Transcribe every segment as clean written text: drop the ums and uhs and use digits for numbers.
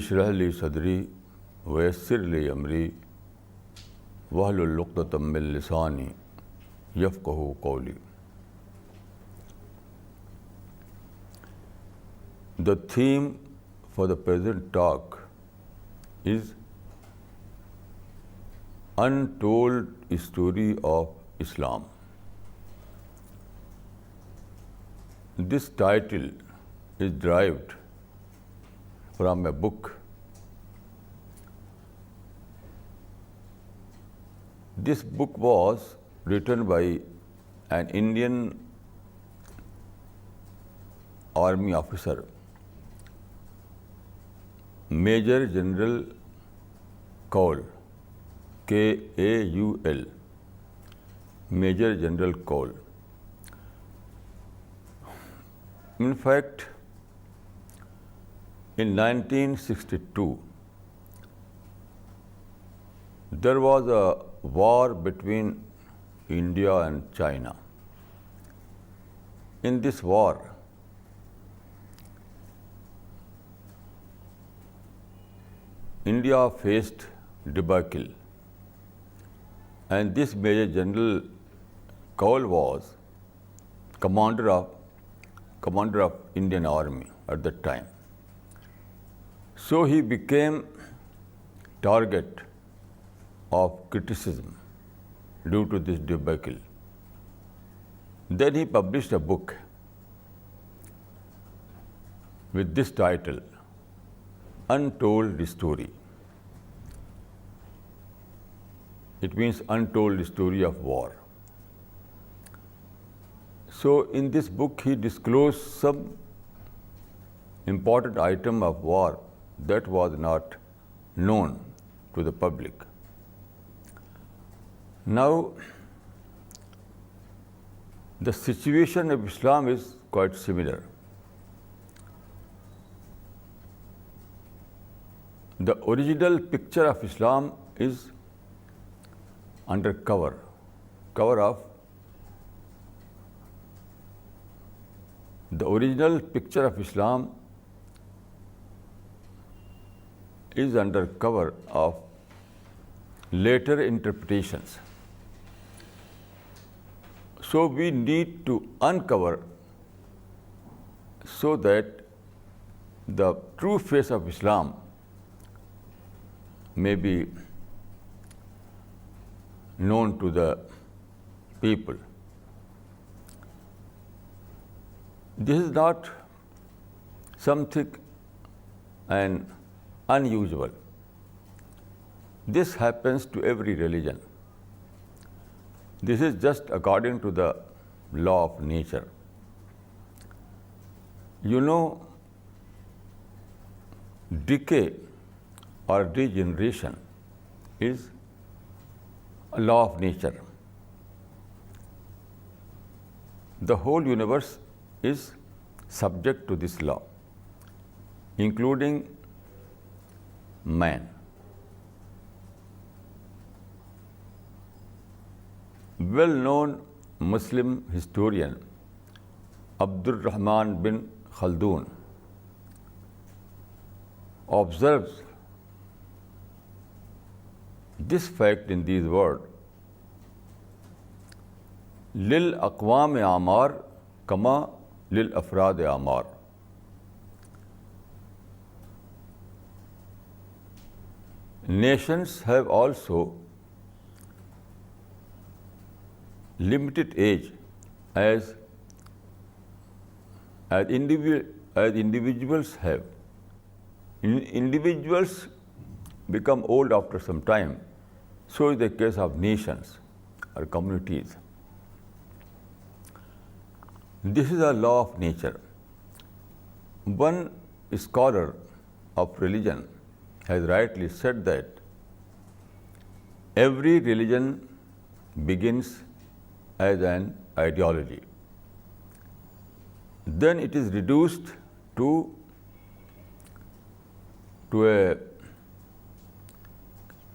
Rabbi इश्रह ली सदरी वयस्सिर ली अमरी वहलुल उक़दतम मिन लिसानी यफ़क़हू क़ौली. The theme for the present talk is Untold Story of Islam. This title is derived from a book. This book was written by an Indian Army officer, Major General Kaul, K-A-U-L, Major General Kaul. In fact, in 1962, there was a war between India and China. In this war, India faced debacle, and this Major General Kaul was commander of Indian Army at that time. So he became target of criticism due to this debacle. Then he published a book with this title, Untold Story. It means untold story of war. So in this book he disclosed some important item of war that was not known to the public. Now, the situation of Islam is quite similar. The original picture of Islam is under cover of the original picture of Islam is under cover of later interpretations. So we need to uncover so that the true face of Islam may be known to the people. This is not something unusual. This happens to every religion. This is just according to the law of nature. You know, decay or degeneration is a law of nature. The whole universe is subject to this law, including man. Well-known Muslim historian Abdur Rahman bin Khaldun observes this fact in these words: Lil aqwam amar kama lil afrad amar. Nations have also limited age as individuals have. Individuals become old after some time. So is the case of nations or communities. This is a law of nature. One scholar of religion has rightly said that every religion begins as an ideology. Then it is reduced to a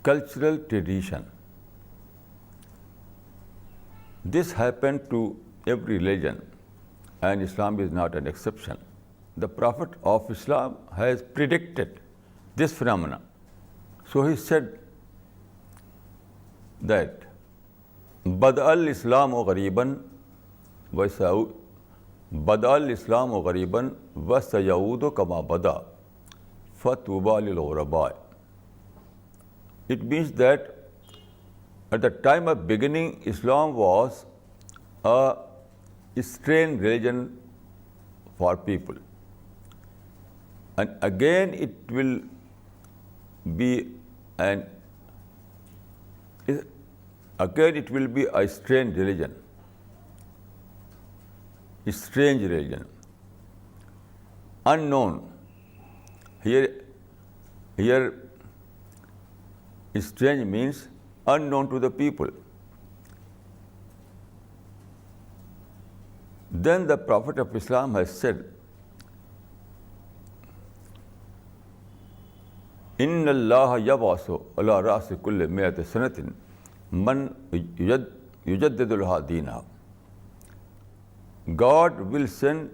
cultural tradition. This happened to every religion, and Islam is not an exception. The Prophet of Islam has predicted this phenomena. So he said that بدأ الإسلام غريبا وسيعود كما بدأ فطوبى للغرباء. It means that at the time of beginning, Islam was a strange religion for people, and again it will be a strange religion, unknown. Here strange means unknown to the people. Then the Prophet of Islam has said, إِنَّ اللَّهَ يَبْعَثُ عَلَى رَأْسِ كُلِّ مِائَةِ سَنَةٍ مَنْ يُجَدِّدُ لَهَا دِينَهَا. God will send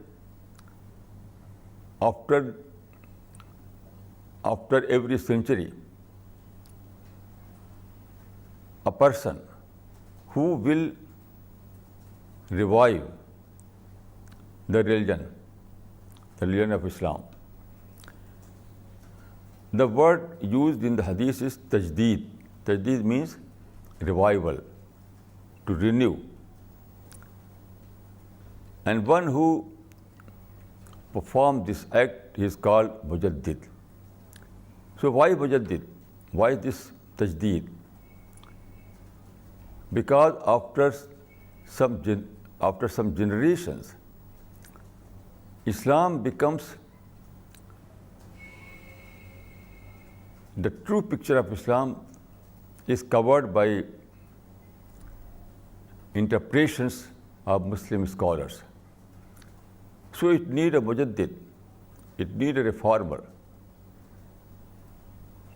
after every century a person who will revive the religion of Islam. The word used in the hadith is tajdeed. Tajdeed means revival, to renew. And one who performs this act is called mujaddid. So why mujaddid? Why this tajdeed? Because after some generations, Islam becomes the true picture of Islam is covered by interpretations of Muslim scholars. So it needs a mujaddid, it needs a reformer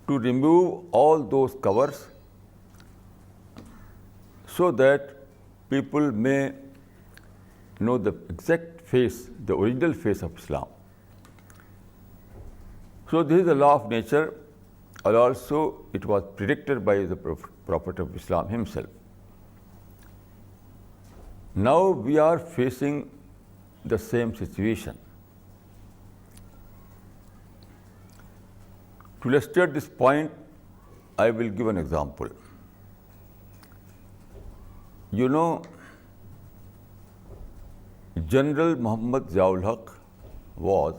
to remove all those covers so that people may know the exact face, the original face of Islam. So this is the law of nature, and also it was predicted by the Prophet of Islam himself. Now we are facing the same situation. To illustrate this point, I will give an example. You know, General Muhammad Ziaul Haq was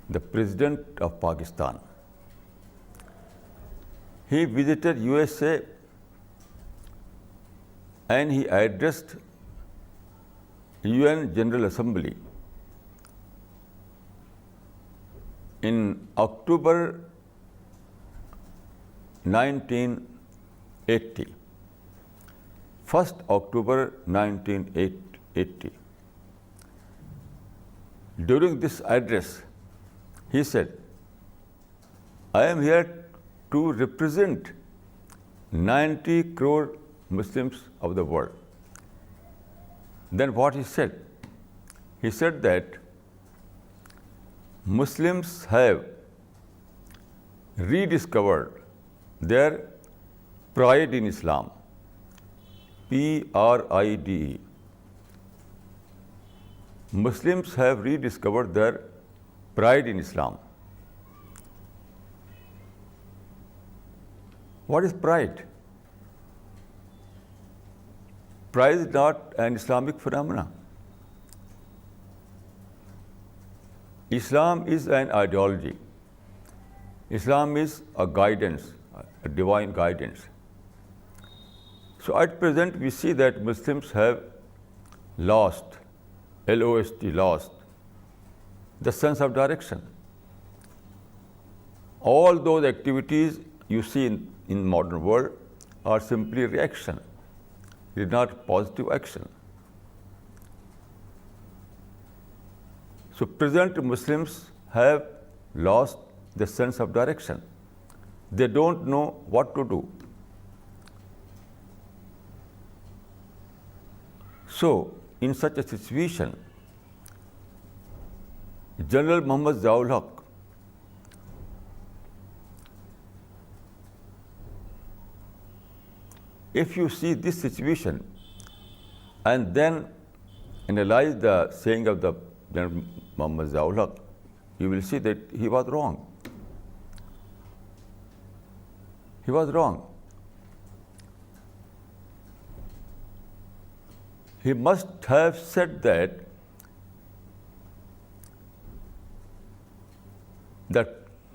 the President of Pakistan. He visited USA and he addressed UN General Assembly in October 1980. 1st October 1980. During this address, he said, I am here to represent 90 crore Muslims of the world. Then what he said? He said that Muslims have rediscovered their pride in Islam. Pride. Muslims have rediscovered their pride in Islam. What is pride? Pride is not an Islamic phenomenon. Islam is an ideology. Islam is a guidance, a divine guidance. So at present we see that Muslims have lost, lost the sense of direction. All those activities you see in modern world are simply reaction. It is not positive action. So present Muslims have lost the sense of direction. They don't know what to do. So in such a situation, General Muhammad Ziaul Haq if you see this situation and then analyze the saying of the General Muhammad Zaulak, you will see that he was wrong. He was wrong. He must have said that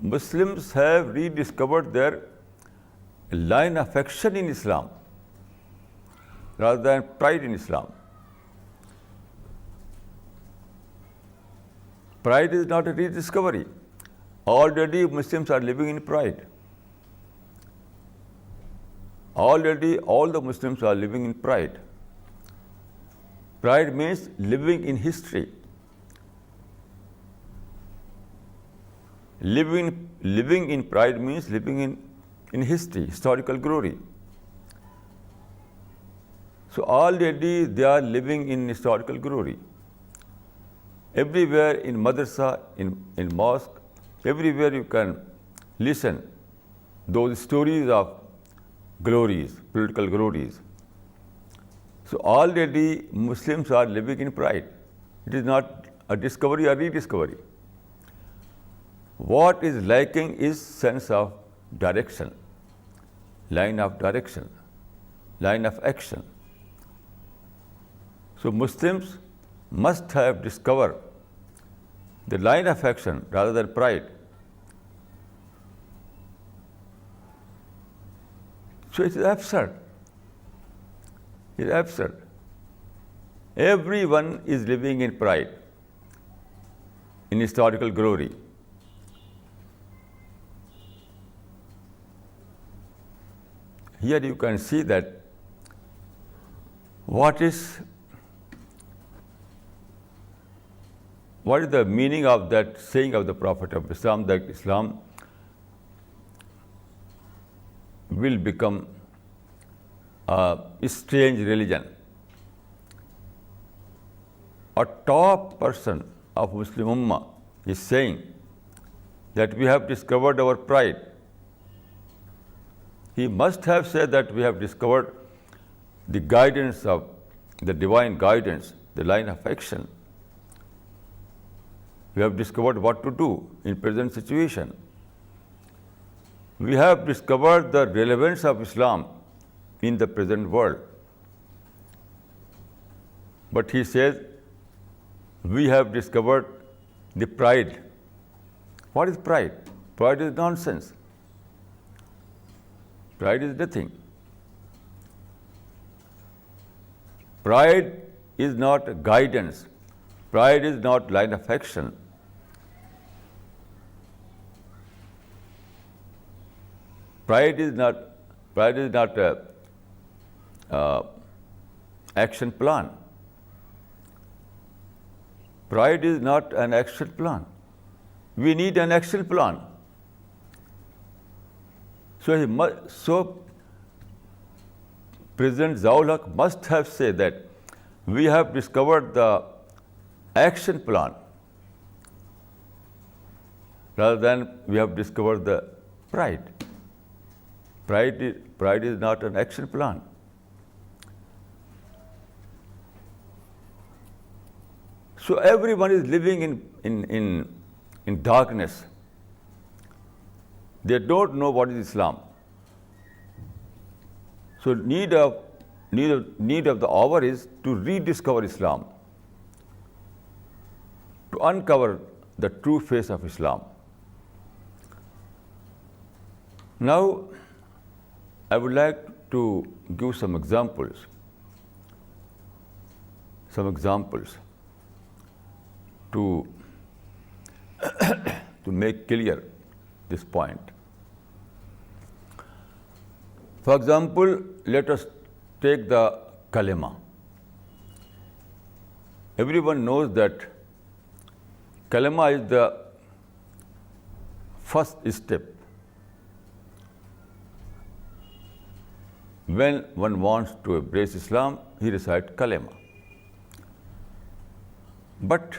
Muslims have rediscovered their line of action in Islam rather than pride in Islam. Pride is not a rediscovery. Already Muslims are living in pride. Already all the Muslims are living in pride. Pride means living in history. Living in pride means living in history, historical glory. So already they are living in historical glory. Everywhere in madrasa, in mosque, everywhere you can listen those stories of glories, political glories. So already Muslims are living in pride. It is not a discovery or rediscovery. What is lacking is sense of direction, line of direction, line of action. So Muslims must have discovered the line of action rather than pride. So it is absurd. It is absurd. Everyone is living in pride, in historical glory. Here you can see that what is the meaning of that saying of the Prophet of Islam, that Islam will become a strange religion. A top person of Muslim Ummah is saying that we have discovered our pride. He must have said that we have discovered the guidance of the divine guidance, the line of action. We have discovered what to do in present situation. We have discovered the relevance of Islam in the present world. But he says, we have discovered the pride. What is pride? Pride is nonsense. Pride is nothing. Pride is not guidance. Pride is not line of action. Pride is not a action plan. Pride is not an action plan. We need an action plan. So President Zaulak must have said that we have discovered the action plan rather than we have discovered the pride. Pride is not an action plan. So everyone is living in darkness. They don't know what is Islam. So need of the hour is to rediscover Islam, to uncover the true face of Islam. Now, I would like to give some examples to make clear this point. For example, let us take the kalima. Everyone knows that kalima is the first step. When one wants to embrace Islam, he recites kalima. But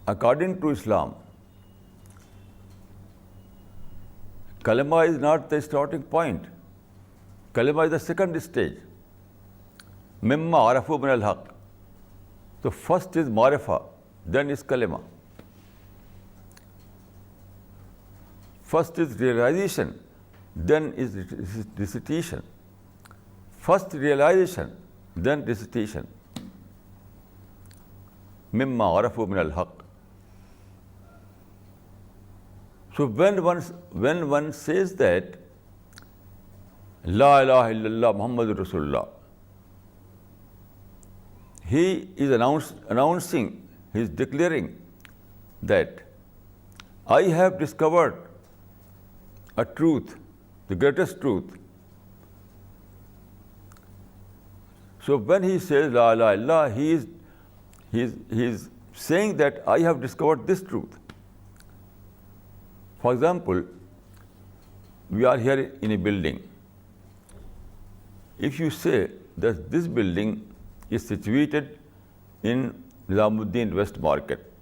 according to Islam, kalima is not the starting point. Kalima is the second stage. Mimma arafu min al-haq. So first is marifa, then is kalima. First is realization, then is recitation. First realization, then recitation. Mimma arafu min al-haq. So when one says that La ilaha illallah Muhammadur Rasulullah, he is announcing, he is declaring that I have discovered a truth, the greatest truth. So when he says La ilaha illallah, he is saying that I have discovered this truth. For example, we are here in a building. If you say that this building is situated in Nizamuddin West Market,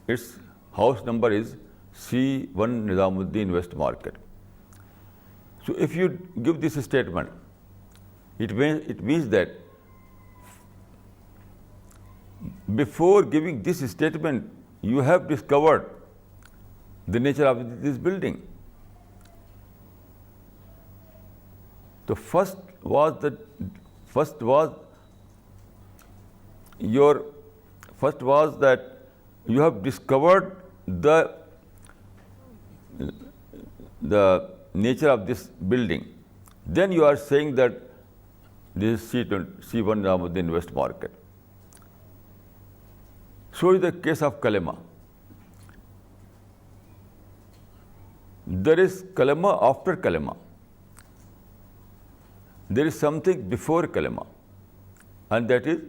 its house number is C1 Nizamuddin West Market. So if you give this statement, it means that before giving this statement, you have discovered the nature of this building. So first was that you have discovered the nature of this building. Then you are saying that this is C1 Nizamuddin West Market. So is the case of kalima. There is kalima after kalima. There is something before kalima, and that is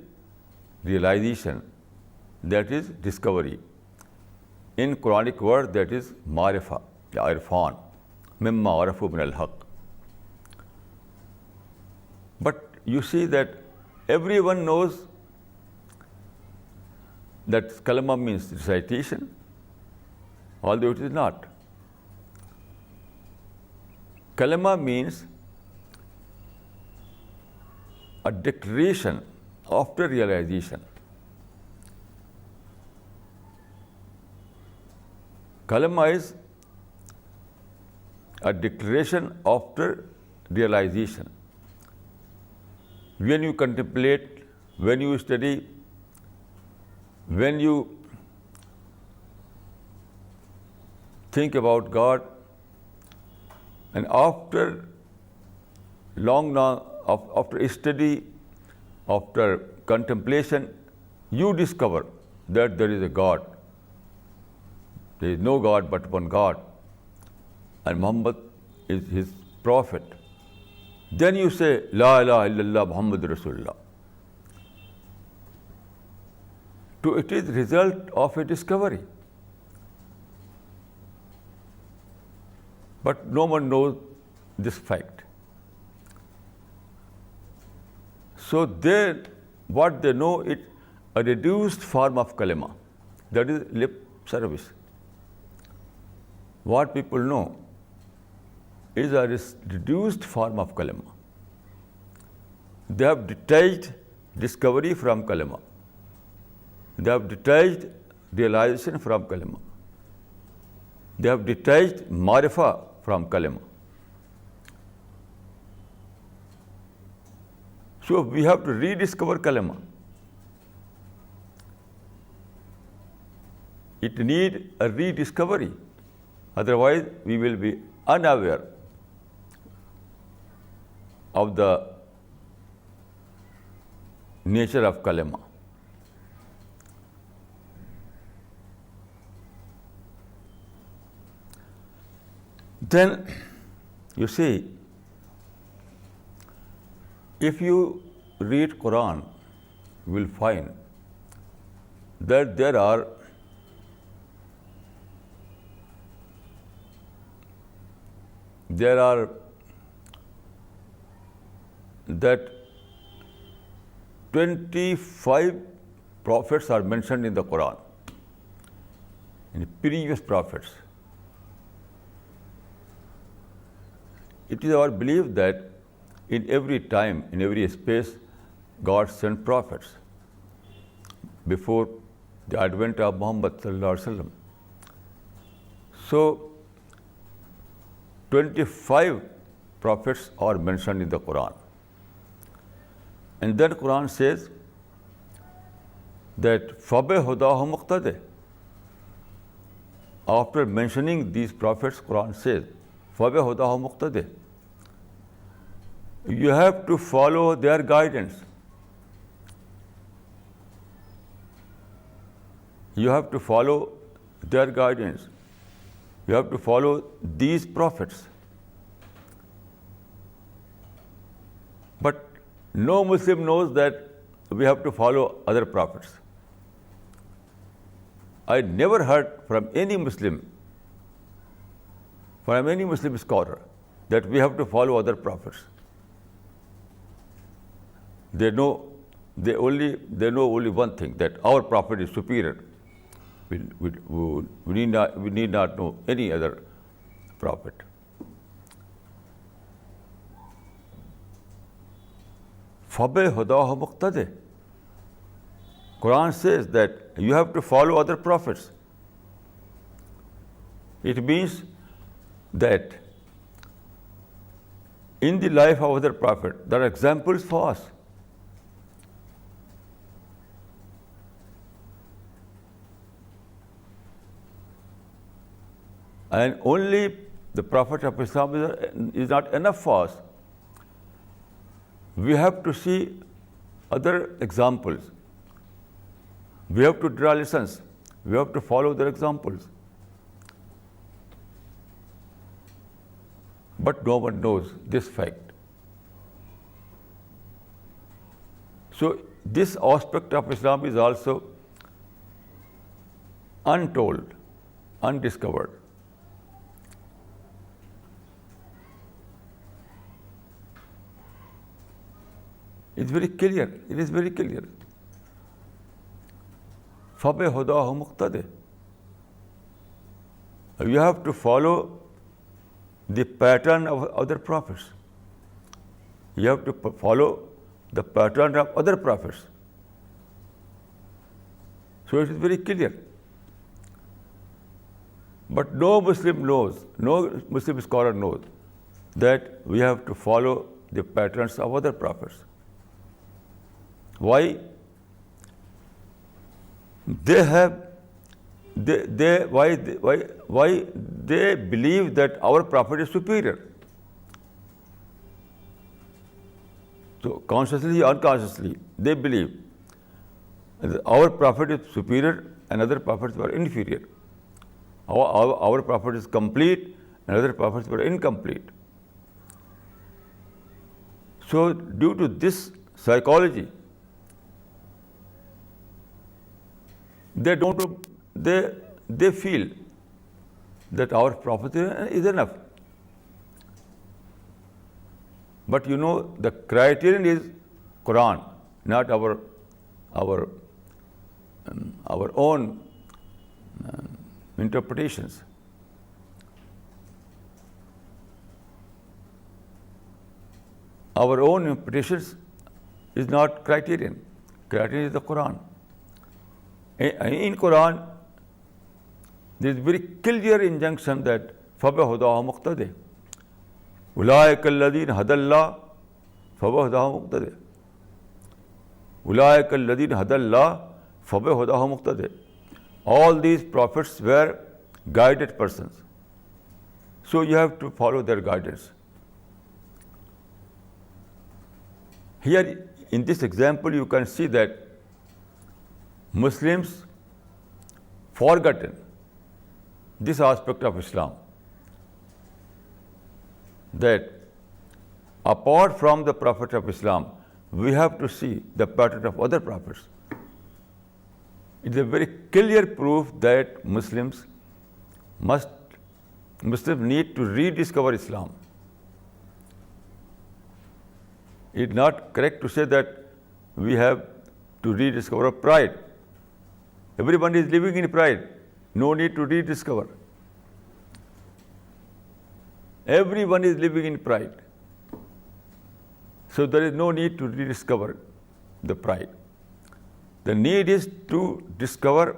realization, that is discovery. In Quranic word, that is marifa, irfan, mimma arafu min al-haq. But you see that everyone knows that kalima means recitation, although it is not. Kalima means a declaration after realization. Kalima is a declaration after realization. When you contemplate, when you study, when you think about God, and after after study, after contemplation, you discover that there is a God. There is no God but one God, and Muhammad is his prophet. Then you say, La ilaha illallah Muhammadur Rasulullah. So it is result of a discovery. But no one knows this fact. So what they know is a reduced form of kalima, that is lip service. What people know is a reduced form of kalima. They have detached discovery from kalima. They have detached realization from kalima. They have detached marifa from kalima. So we have to rediscover kalima. It needs a rediscovery. Otherwise, we will be unaware of the nature of kalima. Then, you see, if you read Quran, you will find that there are that 25 prophets are mentioned in the Quran, in previous prophets. It is our belief that in every time, in every space, God sent prophets before the advent of Muhammad sallallahu alaihi wasallam. So 25 prophets are mentioned in the Quran. And then Quran says that فَبِهُدَاهُ مُقْتَدِهِ. After mentioning these prophets, Quran says فَبِهُدَاهُ مُقْتَدِهِ. You have to follow their guidance. You have to follow their guidance. You have to follow these prophets. But no Muslim knows that we have to follow other prophets. I never heard from any Muslim scholar that we have to follow other prophets. They know only one thing, that our prophet is superior. We need not know any other prophet. فَبِهُدَاهُ مُقْتَدِهِ. Quran says that you have to follow other prophets. It means that in the life of other prophets, there are examples for us. And only the Prophet of Islam is not enough for us. We have to see other examples. We have to draw lessons. We have to follow their examples. But no one knows this fact. So this aspect of Islam is also untold, undiscovered. It's very clear. It is very clear. فَبِهُدَاهُ مُقْتَدِهِ. You have to follow the pattern of other prophets. You have to follow the pattern of other prophets. So it is very clear. But no Muslim knows, no Muslim scholar knows that we have to follow the patterns of other prophets. Why? Why they believe that our prophet is superior. So consciously or unconsciously, they believe that our prophet is superior and other prophets were inferior. Our prophet is complete and other prophets were incomplete. So due to this psychology, they feel that our prophet is enough. But you know, the criterion is Quran, not our own interpretations. Our own interpretations is not criterion. Criterion is the Quran. In Quran, there is very clear injunction that فَبِهُدَاهُ مُقْتَدِهِ. أُولَٰئِكَ الَّذِينَ هَدَى اللَّهُ فَبِهُدَاهُ مُقْتَدِهِ. أُولَٰئِكَ الَّذِينَ هَدَى اللَّهُ فَبِهُدَاهُ مُقْتَدِهِ. All these prophets were guided persons. So you have to follow their guidance. Here, in this example, you can see that Muslims forgotten this aspect of Islam, that apart from the Prophet of Islam, we have to see the pattern of other prophets. It is a very clear proof that Muslims need to rediscover Islam. It is not correct to say that we have to rediscover pride. Everyone is living in pride. No need to rediscover. Everyone is living in pride. So there is no need to rediscover the pride. The need is to discover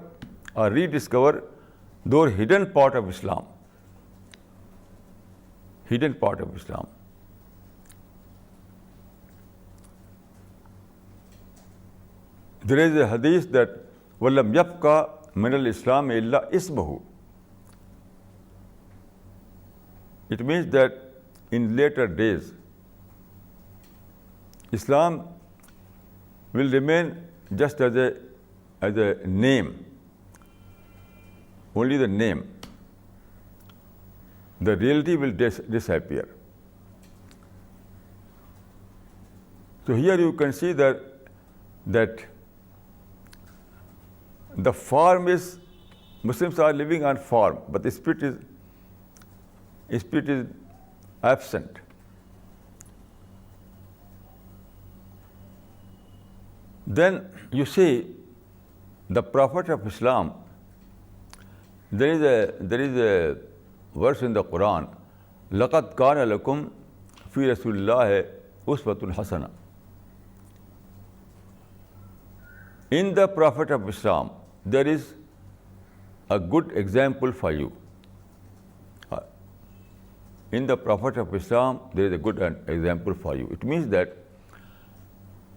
or rediscover those hidden part of Islam. Hidden part of Islam. There is a hadith that وَلَمْ يَبْقَى مِنَ الْإِسْلَامِ إِلَّا إِسْمُهُ. It means that in later days, Islam will remain just as a name, only the name. The reality will disappear. So here you can see that the form is, Muslims are living on form, but the spirit is absent. Then you see the Prophet of Islam, there is a verse in the Quran, لَقَدْ كَانَ لَكُمْ فِي رَسُولِ اللَّهِ أُسْوَةٌ حَسَنَةٌ. In the Prophet of Islam, there is a good example for you. In the Prophet of Islam, there is a good example for you. It means that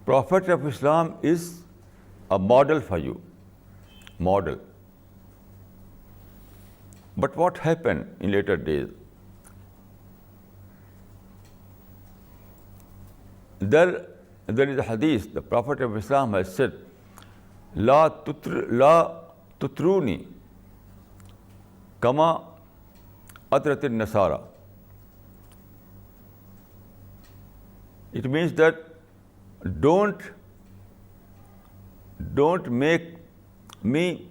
Prophet of Islam is a model for you. Model. But what happened in later days? There is a hadith, the Prophet of Islam has said, La tutruni kama atratin nasara. It means that don't make me,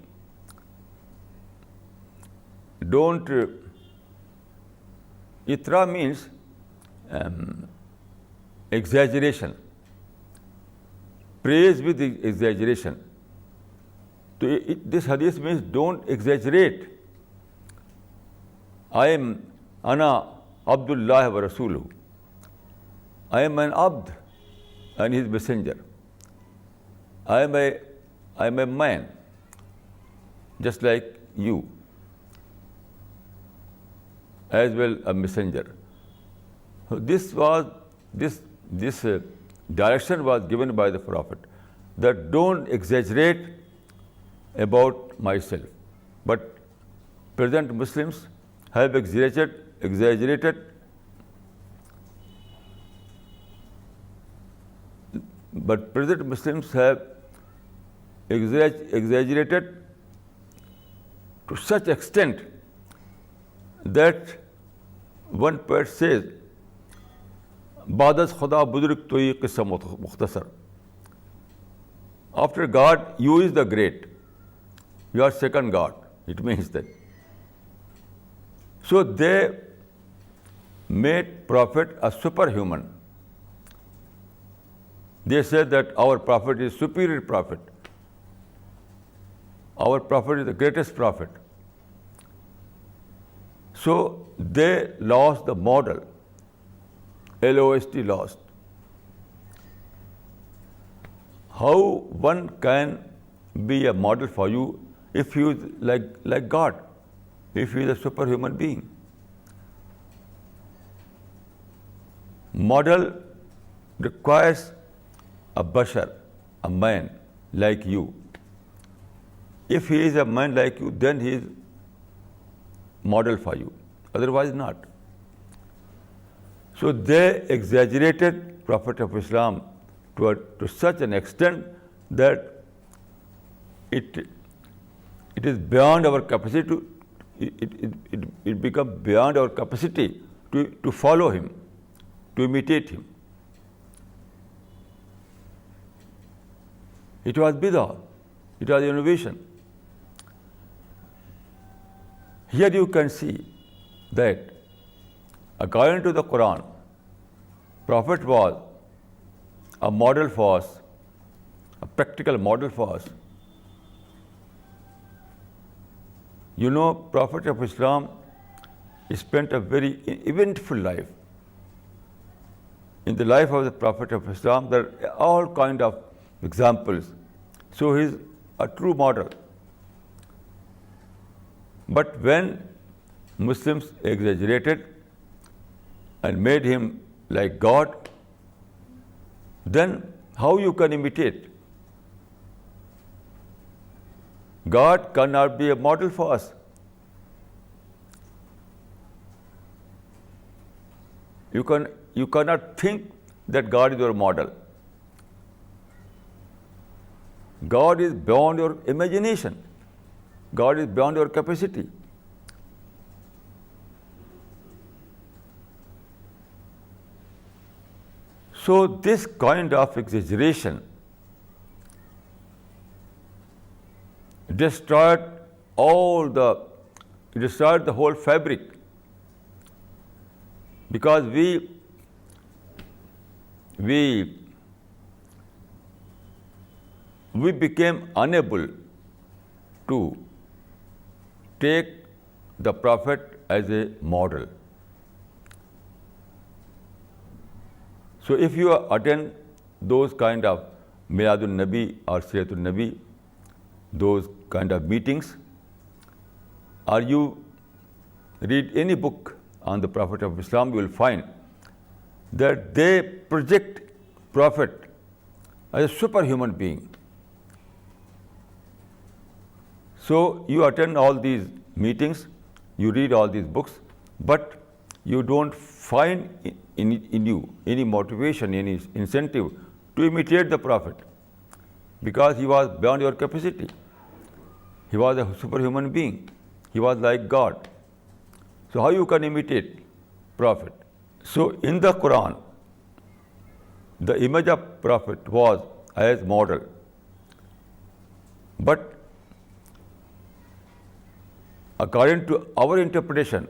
itra means exaggeration, praise with exaggeration. So this hadith means don't exaggerate. Ana Abdullah wa Rasuluhu. I am an Abd and his messenger. I am a man, just like you, as well a messenger. So this direction was given by the Prophet, that don't exaggerate about myself. But present Muslims have exaggerated. But present Muslims have exaggerated to such extent that one poet says, Badas Khuda Budurg Toi Qissa Mukhtasar. After God, you is the great. You are second God. It means that. So they made Prophet a superhuman. They said that our Prophet is superior Prophet. Our Prophet is the greatest Prophet. So they lost the model. LOST, lost. How one can be a model for you if he is like God, if he is a superhuman being? Model requires a bashar, a man like you. If he is a man like you, then he is model for you. Otherwise not. So they exaggerated Prophet of Islam to such an extent that it is beyond our capacity it becomes beyond our capacity to follow him, to imitate him. It was bid'ah. It was innovation. Here you can see that according to the Quran, Prophet was a model for us, a practical model for us. You know, Prophet of Islam spent a very eventful life. in the life of the Prophet of Islam, there are all kind of examples. So he is a true model. But when Muslims exaggerated and made him like God, then how you can imitate? God cannot be a model for us. You cannot think that God is your model. God is beyond your imagination. God is beyond your capacity. So this kind of exaggeration destroyed the whole fabric, because we became unable to take the Prophet as a model. So if you attend those kind of Miladun Nabi or Siratul Nabi, those kind of meetings, or you read any book on the Prophet of Islam, you will find that they project Prophet as a superhuman being. So you attend all these meetings, you read all these books, but you don't find in you any motivation, any incentive to imitate the Prophet, because he was beyond your capacity. He was a superhuman being. He was like God. So how you can imitate Prophet? So in the Quran, the image of Prophet was as model. But according to our interpretation,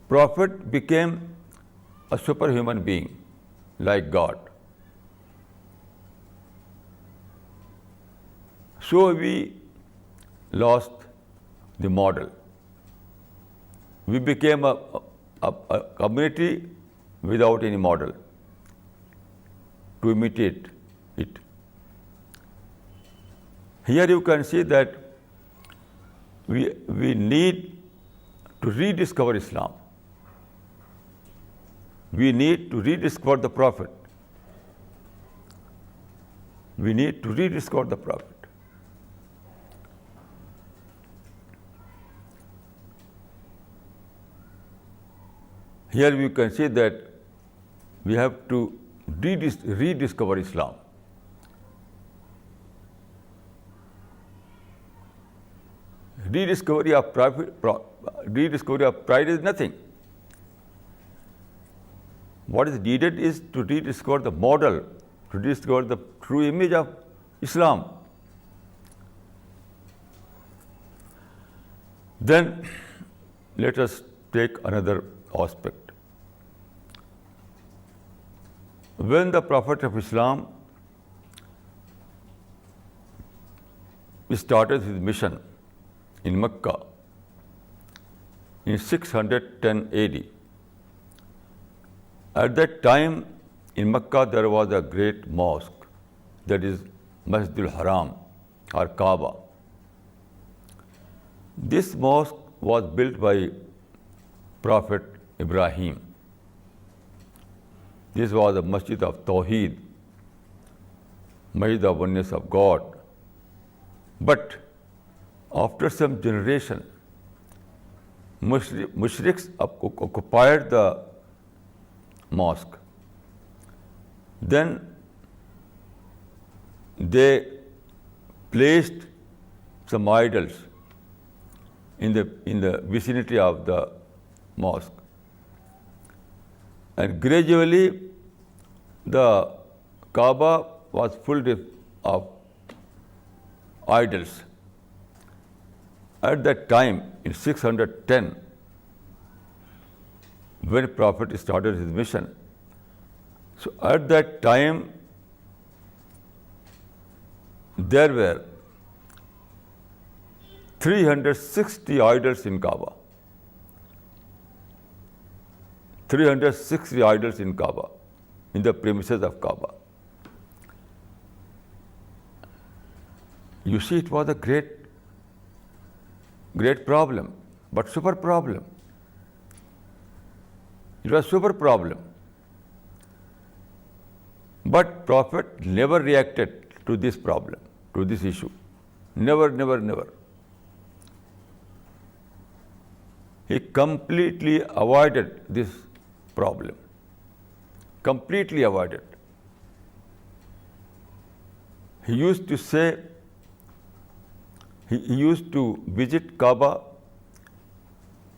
Prophet became a superhuman being like God. So we lost the model. We became a community without any model to imitate it. Here you can see that we need to rediscover Islam. We need to rediscover the Prophet. We need to rediscover the Prophet. Here we can see that we have to rediscover Islam. Rediscovery of pride is nothing. What is needed is to rediscover the model, to rediscover the true image of Islam. Then let us take another aspect. When the Prophet of Islam started his mission in Mecca in 610 AD, at that time in Mecca there was a great mosque, that is Masjidul Haram or Kaaba. This mosque was built by Prophet Ibrahim. This was a masjid of Tawheed, masjid of oneness of God. But after some generation, mushriks occupied the mosque. Then they placed some idols in the vicinity of the mosque. And gradually the Kaaba was full of idols. At that time, in 610, when Prophet started his mission, so at that time there were 360 idols in Kaaba. 360 idols in Kaaba, in the premises of Kaaba. You see, it was a great problem, but super problem. It was super problem. But Prophet never reacted to this problem, to this issue. Never, never, never. He completely avoided this problem. Completely avoided. He used to say, he used to visit Kaaba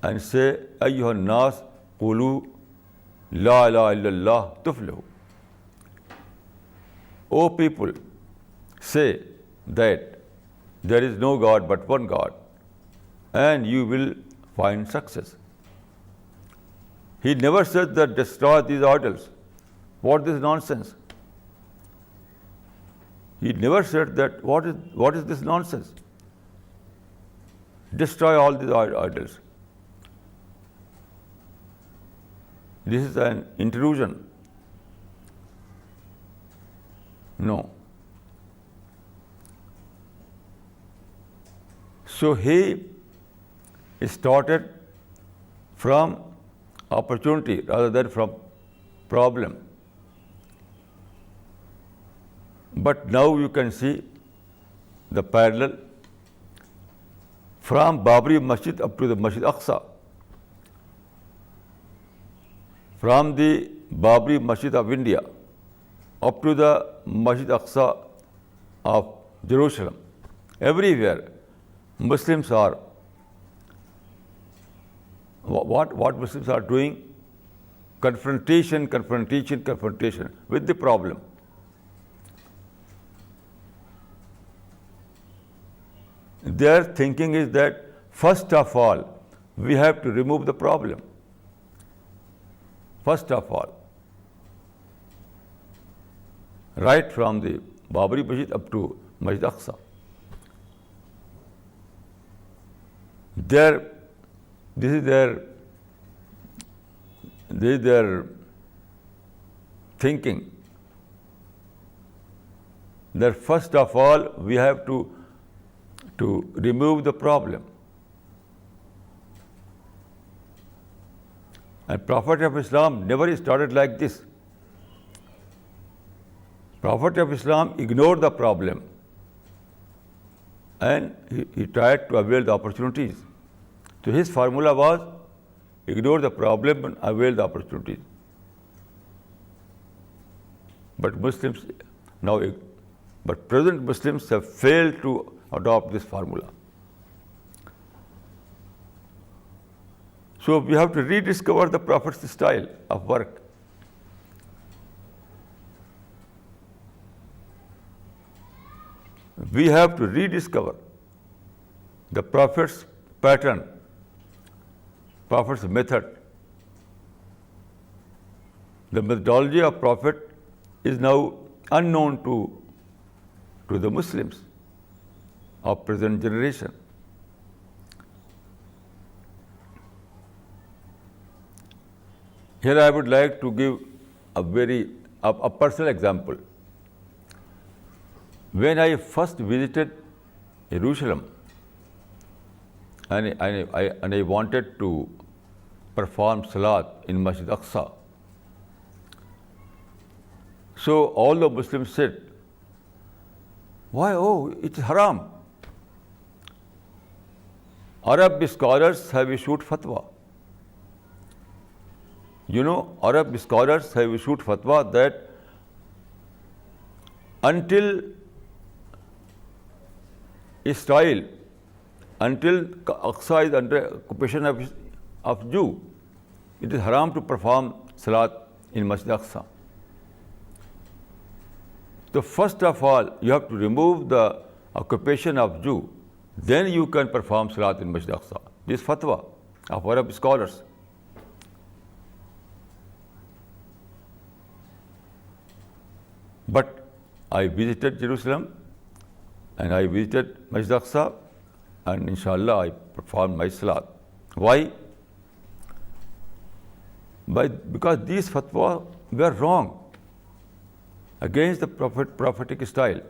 and say, Ayyuhan nas qulu la ilaha illallah tuflihu. O people, say that there is no God but one God, and you will find success. He never said that destroy these idols. What is nonsense? He never said that what is this nonsense? Destroy all these idols. This is an intrusion. No. So he started from opportunity rather than from problem. But now you can see the parallel from Babri Masjid up to the Masjid Aqsa. From the Babri Masjid of India up to the Masjid Aqsa of Jerusalem. Everywhere Muslims are, what Muslims are doing? Confrontation with the problem. Their thinking is that first of all, we have to remove the problem. First of all. Right from the Babri Masjid up to Masjid Aqsa. This is their thinking. That first of all, we have to remove the problem. And Prophet of Islam never started like this. Prophet of Islam ignored the problem and he tried to avail the opportunities. So his formula was ignore the problem and avail the opportunities. But present Muslims have failed to adopt this formula. So we have to rediscover the Prophet's style of work. We have to rediscover the Prophet's pattern, Prophet's method. The methodology of Prophet is now unknown to the Muslims of present generation. Here I would like to give a personal example. When I first visited Jerusalem and I wanted to perform Salat in Masjid Aqsa, so all the Muslims said, why? Oh, it's haram. Arab scholars have issued fatwa. You know, Arab scholars have issued fatwa that until Aqsa is under occupation of Jew, it is haram to perform Salat in Masjid Aqsa. So first of all, you have to remove the occupation of Jew, then you can perform Salat in Masjid Aqsa. This fatwa of Arab scholars. But I visited Jerusalem and I visited Masjid Aqsa and inshallah I performed my Salat. Why? because these fatwas were wrong, against the prophetic style.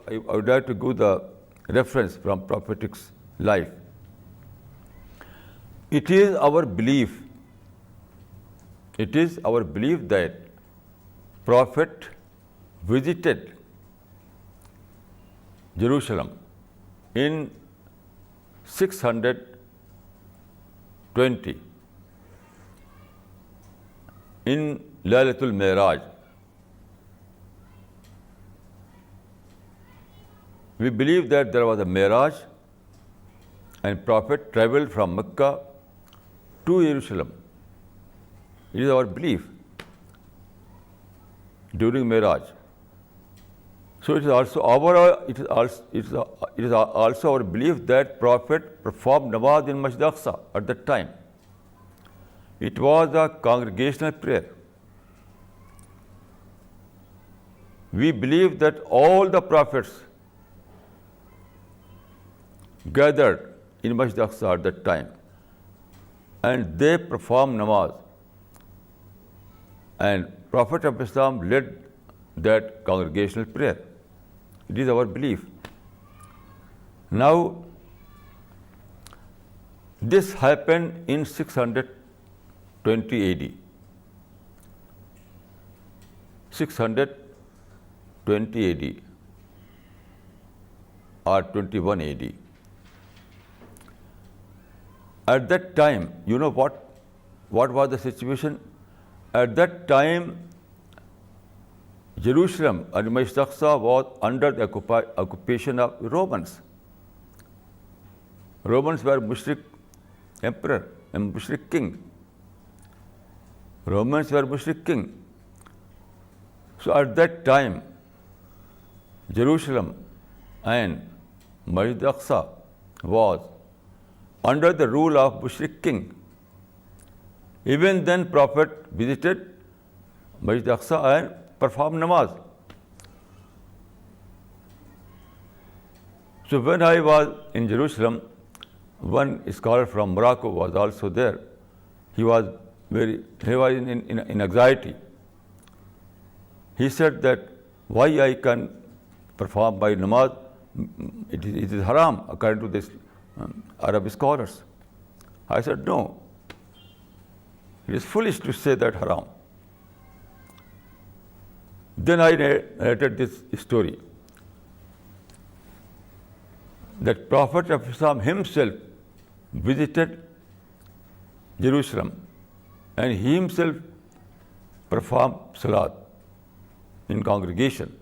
I would like to give the reference from prophetic life. It is our belief that Prophet visited Jerusalem in 620 in Laylatul Miraj. We believe that there was a Miraj and Prophet traveled from Mecca to Jerusalem. It is our belief during Miraj. So it is also our belief that Prophet performed namaz in Masjid Aqsa at that time. It was a congregational prayer. We believe that all the prophets gathered in Masjid Aqsa at that time, and they performed namaz. And Prophet of Islam led that congregational prayer. It is our belief. Now, this happened in 620 AD. 620 AD or 21 AD. At that time, you know what was the situation? At that time, Jerusalem and Masjid Aqsa was under the occupation of Romans. Romans were Mushrik emperor and Mushrik king. Romans were Mushrik king. So at that time, Jerusalem and Masjid Aqsa was under the rule of Mushrik king. Even then, Prophet visited Masjid Aqsa and performed namaz. So when I was in Jerusalem, one scholar from Morocco was also there. He was in anxiety. He said that why I can perform my namaz, it is haram according to this Arab scholars. I said no. It is foolish to say that haram. Then I narrated this story that Prophet of Islam himself visited Jerusalem and he himself performed salat in congregation.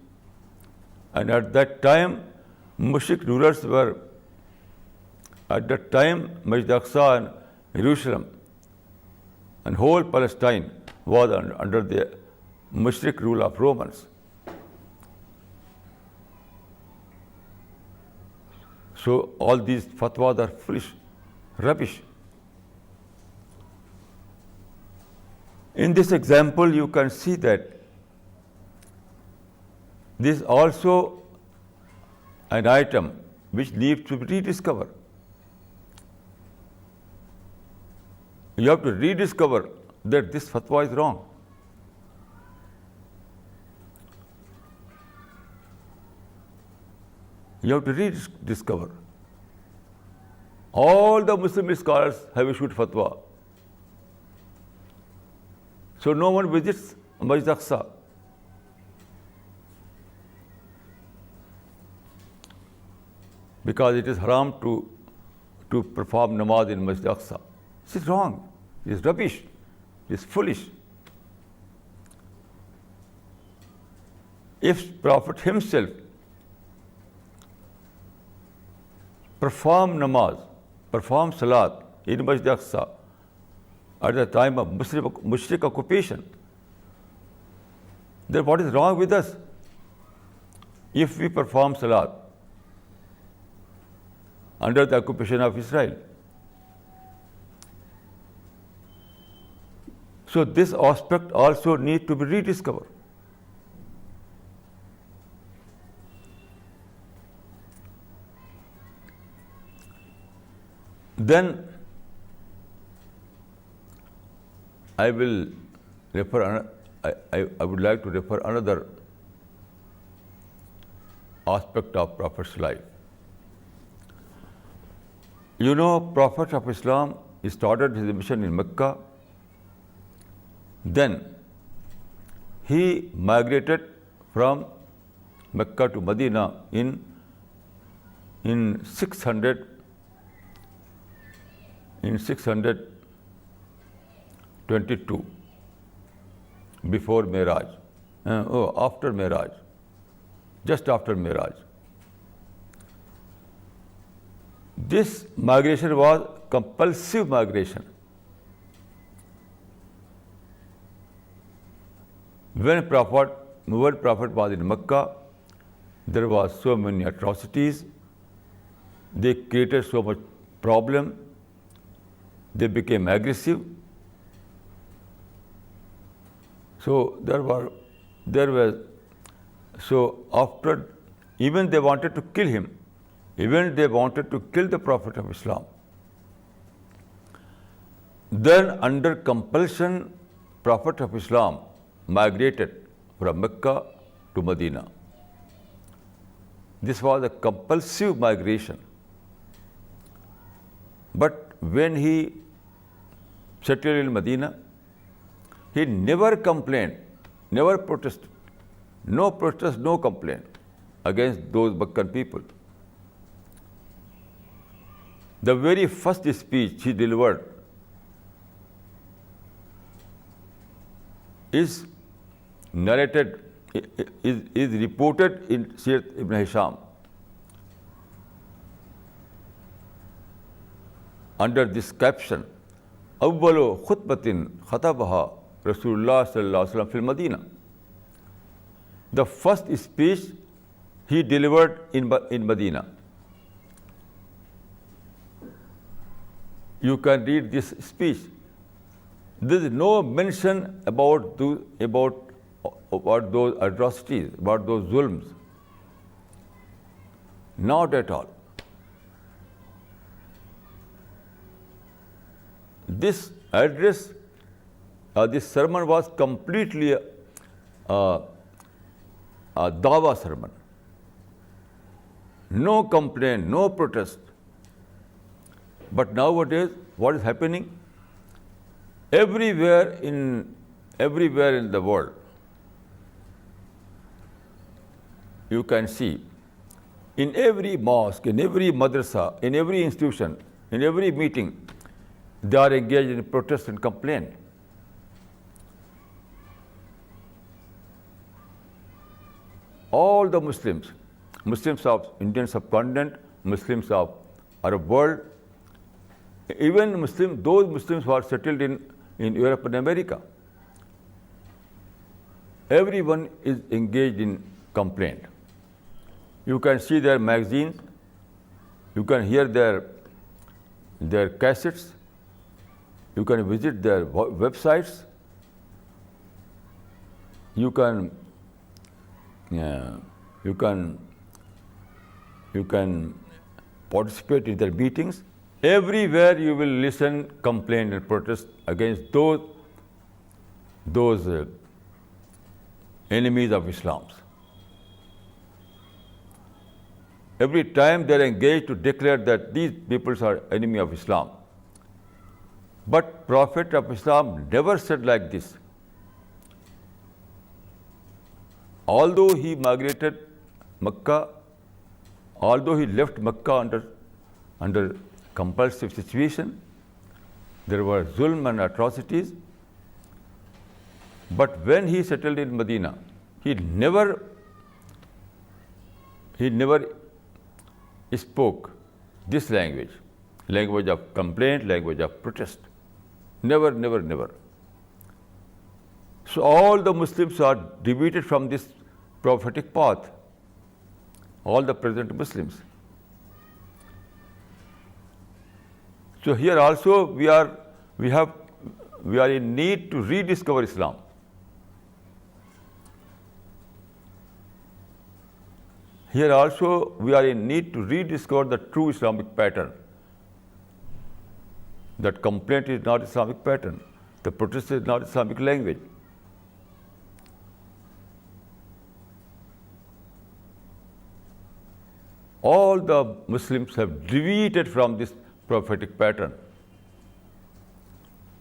And at that time, Mushrik rulers were, at that time, Masjid Aqsa and Jerusalem and whole Palestine was under the Mushrik rule of Romans. So all these fatwas are foolish, rubbish. In this example, you can see that this is also an item which needs to be rediscovered. You have to rediscover that this fatwa is wrong. You have to rediscover. All the Muslim scholars have issued fatwa. So no one visits Masjid Aqsa. Because it is haram to perform namaz in Masjid Aqsa. This is wrong. It is rubbish. It is foolish. If Prophet himself performed namaz, performed salat in Masjid Aqsa at the time of Mushrik occupation, then what is wrong with us if we perform salat under the occupation of Israel? So this aspect also needs to be rediscovered. Then I will refer. I would like to refer another aspect of Prophet's life. You know, Prophet of Islam started his mission in Mecca. Then he migrated from Mecca to Medina in 622 before Miraj. After Miraj, just after Miraj. This migration was compulsive migration. When Prophet was in Mecca, there was so many atrocities. They created so much problem. They became aggressive. So after, even they wanted to kill him. Even they wanted to kill the Prophet of Islam. Then under compulsion, Prophet of Islam migrated from Mecca to Medina. This was a compulsive migration. But when he settled in Medina, he never complained, never protested. No protest, no complaint against those Meccan people. The very first speech he delivered is narrated, is reported in Sirat Ibn Hisham under this caption, "Awwalu khutbatin khatabaha Rasulullah sallallahu alaihi wasallam fil Madina." The first speech he delivered in Medina. You can read this speech. There is no mention about those atrocities, about those zulms. Not at all. This address, this sermon was completely a dawa sermon. No complaint, no protest. But nowadays, what is happening? Everywhere in the world, you can see, in every mosque, in every madrasa, in every institution, in every meeting, they are engaged in protest and complaint. All the Muslims of Indian subcontinent, Muslims of Arab world, even those Muslims who are settled in Europe and America, everyone is engaged in complaint. You can see their magazines, you can hear their cassettes, you can visit their websites, you can participate in their meetings. Everywhere you will listen complaint and protest against those enemies of Islam. Every time they are engaged to declare that these peoples are enemy of Islam. But Prophet of Islam never said like this. Although he migrated Mecca, although he left Mecca under compulsive situation, there were zulm and atrocities. But when he settled in Medina, he never spoke this language of complaint, language of protest. Never. So all the Muslims are deviated from this prophetic path, all the present Muslims. So here also we are in need to rediscover Islam. Here also we are in need to rediscover the true Islamic pattern. That complaint is not Islamic pattern. The protest is not Islamic language. All the Muslims have deviated from this prophetic pattern.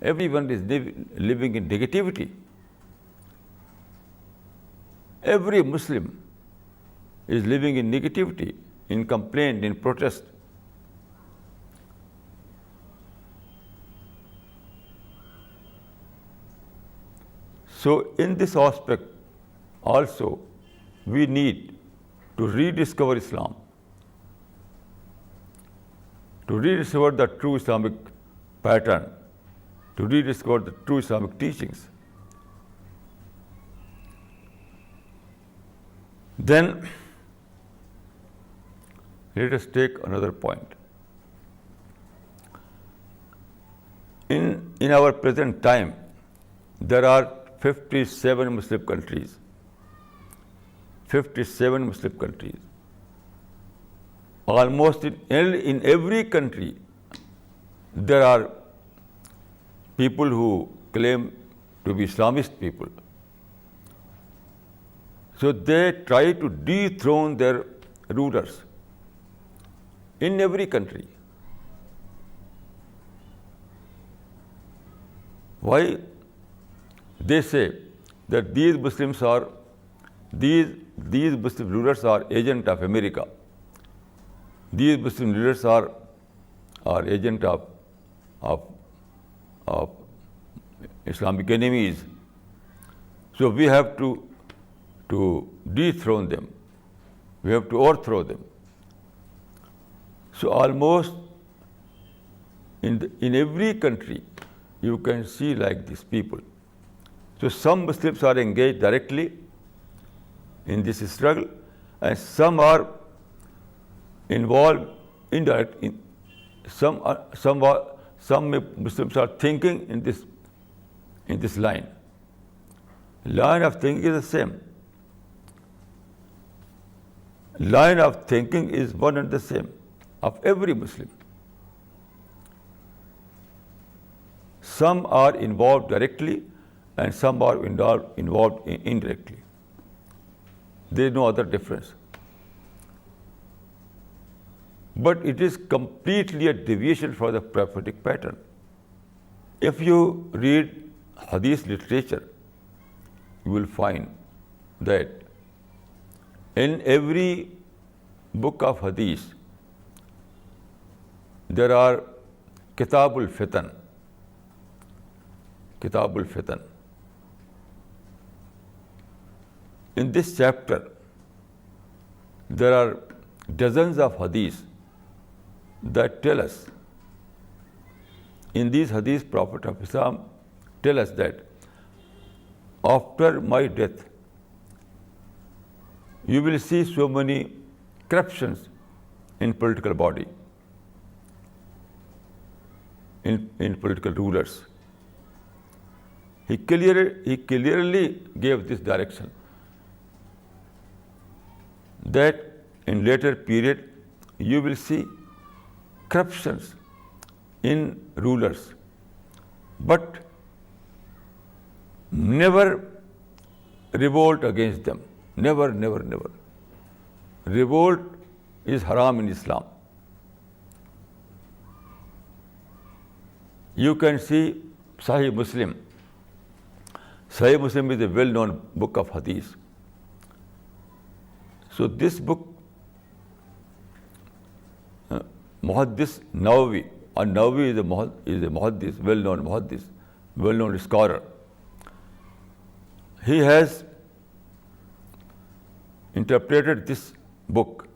Everyone is living in negativity. Every Muslim is living in negativity, in complaint, in protest. So in this aspect also we need to rediscover Islam, to rediscover the true Islamic pattern, to rediscover the true Islamic teachings. Then let us take another point. In our present time, there are 57 Muslim countries. 57 Muslim countries. Almost in every country, there are people who claim to be Islamist people. So they try to dethrone their rulers in every country. Why? They say that these Muslim rulers are agent of America. These Muslim leaders are agent of Islamic enemies. So we have to dethrone them. We have to overthrow them. So almost in every country you can see like these people. So some Muslims are engaged directly in this struggle, and some are involved indirectly. Some Muslims are thinking in this line. Line of thinking is the same. Line of thinking is one and the same of every Muslim. Some are involved directly and some are involved indirectly. There is no other difference. But it is completely a deviation from the prophetic pattern. If you read Hadith literature, you will find that in every book of Hadith, there are Kitabul Fitan. Kitabul Fitan. In this chapter, there are dozens of hadiths that tell us, in these hadiths, Prophet of Islam tell us that after my death, you will see so many corruptions in political body, in political rulers. He clearly gave this direction, that in later period you will see corruptions in rulers, but never revolt against them. Never. Revolt is haram in Islam. You can see Sahih Muslim. Sahih Muslim is a well-known book of hadith. So this book, Muhaddis Nawawi, and Nawawi is a muhaddis, well-known scholar. He has interpreted this book,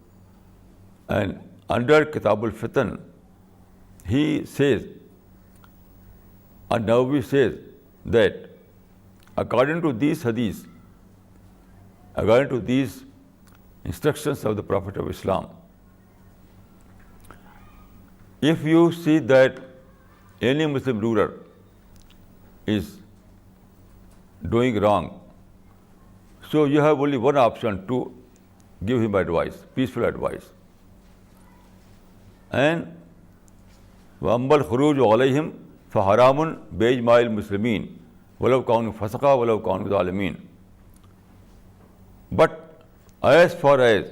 and under Kitabul Fitan, he says, and Nawawi says that according to these hadiths, according to these instructions of the Prophet of Islam, if you see that any Muslim ruler is doing wrong, so you have only one option: to give him advice, peaceful advice. And وَأَمَّا الْخُرُوجُ عَلَيْهِمْ فحرام بإجماع المسلمين ولو كانوا فسقا ولو كانوا ظالمين. But as far as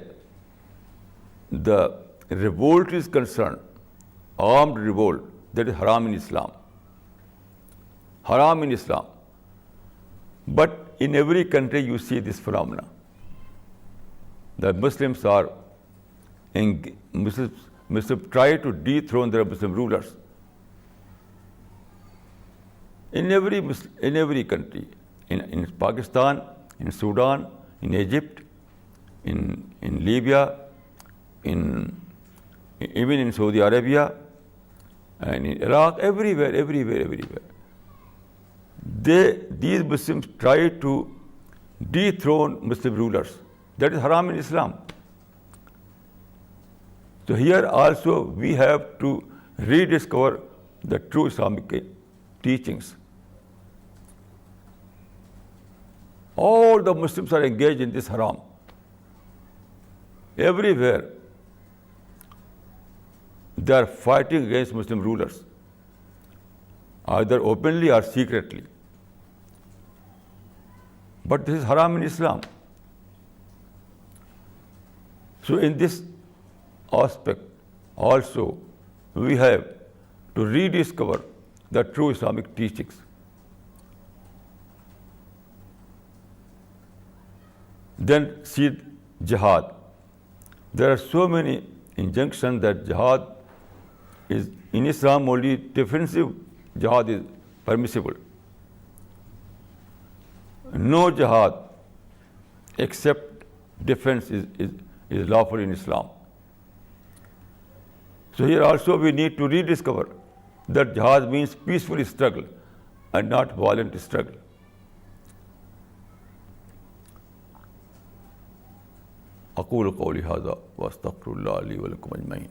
the revolt is concerned, armed revolt, that is haram in Islam. Haram in Islam. But in every country you see this phenomena. The Muslims try to dethrone their Muslim rulers. In every country, in Pakistan, in Sudan, in Egypt, in Libya, even in Saudi Arabia, and in Iraq, everywhere. These Muslims try to dethrone Muslim rulers. That is haram in Islam. So here also we have to rediscover the true Islamic teachings. All the Muslims are engaged in this haram. Everywhere they are fighting against Muslim rulers, either openly or secretly. But this is haram in Islam. So in this aspect also we have to rediscover the true Islamic teachings. Then see jihad. There are so many injunctions that jihad is in Islam only defensive jihad is permissible. No jihad except defense is lawful in Islam. So here also we need to rediscover that jihad means peaceful struggle and not violent struggle. أقول قولي هذا وأستغفر الله لي ولكم أجمعين.